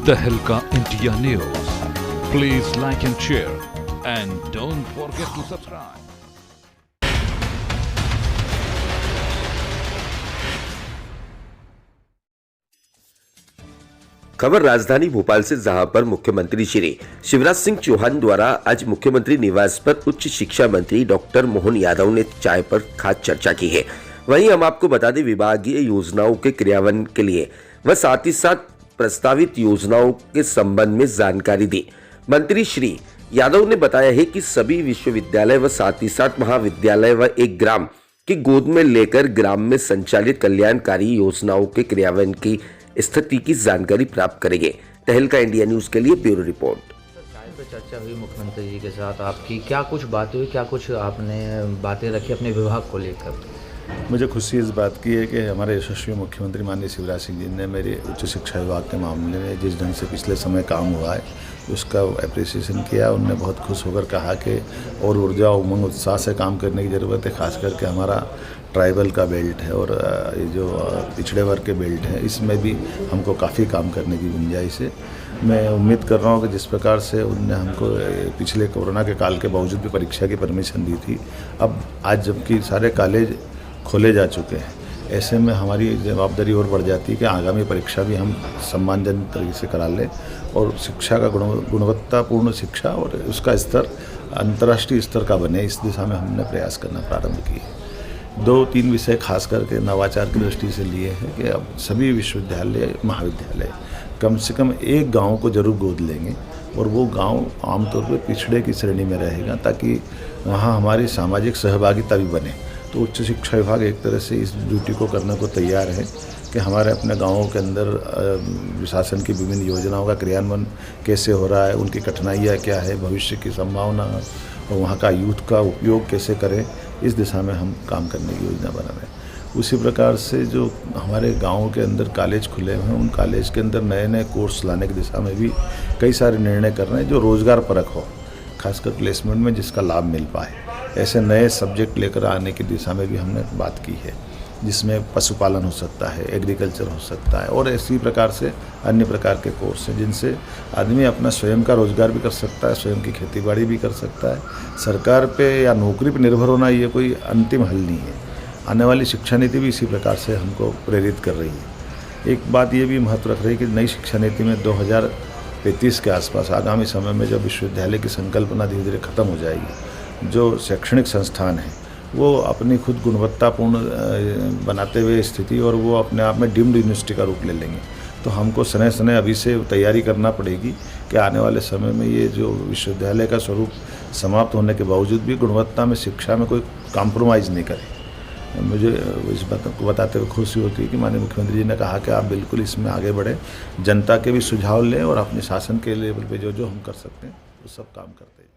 Tehelka India News. Please like and share and don't forget to subscribe. खबर राजधानी भोपाल से, जहां पर मुख्यमंत्री श्री शिवराज सिंह चौहान द्वारा आज मुख्यमंत्री निवास पर उच्च शिक्षा मंत्री डॉक्टर मोहन यादव ने चाय पर खास चर्चा की है। वहीं हम आपको बता दें, विभागीय योजनाओं के क्रियान्वयन के लिए व साथ ही साथ प्रस्तावित योजनाओं के संबंध में जानकारी दी। मंत्री श्री यादव ने बताया है कि सभी विश्वविद्यालय व साथ ही साथ महाविद्यालय व एक ग्राम की गोद में लेकर ग्राम में संचालित कल्याणकारी योजनाओं के क्रियान्वयन की स्थिति की जानकारी प्राप्त करेंगे। तहलका इंडिया न्यूज के लिए ब्यूरो रिपोर्ट। चाय पे चर्चा हुई मुख्यमंत्री जी के साथ, आपकी क्या कुछ बातें हुई, क्या कुछ आपने बातें रखी अपने विभाग को लेकर? मुझे खुशी इस बात की है कि हमारे यशस्वी मुख्यमंत्री माननीय शिवराज सिंह जी ने मेरे उच्च शिक्षा विभाग के मामले में जिस ढंग से पिछले समय काम हुआ है उसका अप्रिसिएशन किया। उनने बहुत खुश होकर कहा कि और ऊर्जा उमंग उत्साह से काम करने की ज़रूरत है। खास करके हमारा ट्राइबल का बेल्ट है और ये जो पिछड़े वर्ग के बेल्ट है, इसमें भी हमको काफ़ी काम करने की गुंजाइश है। मैं उम्मीद कर रहा हूँ कि जिस प्रकार से उनने हमको पिछले कोरोना के काल के बावजूद भी परीक्षा की परमिशन दी थी, अब आज जबकि सारे कॉलेज खोले जा चुके हैं, ऐसे में हमारी जवाबदारी और बढ़ जाती है कि आगामी परीक्षा भी हम सम्मानजनक तरीके से करा लें और शिक्षा का गुणवत्तापूर्ण शिक्षा और उसका स्तर अंतर्राष्ट्रीय स्तर का बने, इस दिशा में हमने प्रयास करना प्रारंभ किए। 2-3 विषय खास करके नवाचार की दृष्टि से लिए हैं कि अब सभी विश्वविद्यालय महाविद्यालय कम से कम एक गांव को जरूर गोद लेंगे और वो गांव आमतौर पर पिछड़े की श्रेणी में रहेगा ताकि वहाँ हमारी सामाजिक सहभागिता भी बने। तो उच्च शिक्षा विभाग एक तरह से इस ड्यूटी को करने को तैयार है कि हमारे अपने गाँवों के अंदर शासन की विभिन्न योजनाओं का क्रियान्वयन कैसे हो रहा है, उनकी कठिनाइयाँ क्या है, भविष्य की संभावना और वहाँ का यूथ का उपयोग कैसे करें, इस दिशा में हम काम करने की योजना बना रहे हैं। उसी प्रकार से जो हमारे गाँव के अंदर कॉलेज खुले हुए हैं, उन कॉलेज के अंदर नए नए कोर्स लाने की दिशा में भी कई सारे निर्णय कर रहे हैं जो रोज़गार परक हो, खासकर प्लेसमेंट में जिसका लाभ मिल पाए। ऐसे नए सब्जेक्ट लेकर आने की दिशा में भी हमने बात की है, जिसमें पशुपालन हो सकता है, एग्रीकल्चर हो सकता है और इसी प्रकार से अन्य प्रकार के कोर्स हैं जिनसे आदमी अपना स्वयं का रोजगार भी कर सकता है, स्वयं की खेतीबाड़ी भी कर सकता है। सरकार पे या नौकरी पे निर्भर होना ये कोई अंतिम हल नहीं है। आने वाली शिक्षा नीति भी इसी प्रकार से हमको प्रेरित कर रही है। एक बात ये भी महत्व रख रही है कि नई शिक्षा नीति में 2035 के आसपास आगामी समय में जब विश्वविद्यालय की संकल्पना धीरे धीरे खत्म हो जाएगी, जो शैक्षणिक संस्थान हैं वो अपनी खुद गुणवत्तापूर्ण बनाते हुए स्थिति और वो अपने आप में डीम्ड यूनिवर्सिटी का रूप ले लेंगे। तो हमको सने सने अभी से तैयारी करना पड़ेगी कि आने वाले समय में ये जो विश्वविद्यालय का स्वरूप समाप्त होने के बावजूद भी गुणवत्ता में शिक्षा में कोई कॉम्प्रोमाइज़ नहीं करे। मुझे इस बात को बताते हुए खुशी होती है कि माननीय मुख्यमंत्री जी ने कहा कि आप बिल्कुल इसमें आगे बढ़ें, जनता के भी सुझाव लें और अपने शासन के लेवल पे जो जो हम कर सकते हैं वो सब काम करते हैं।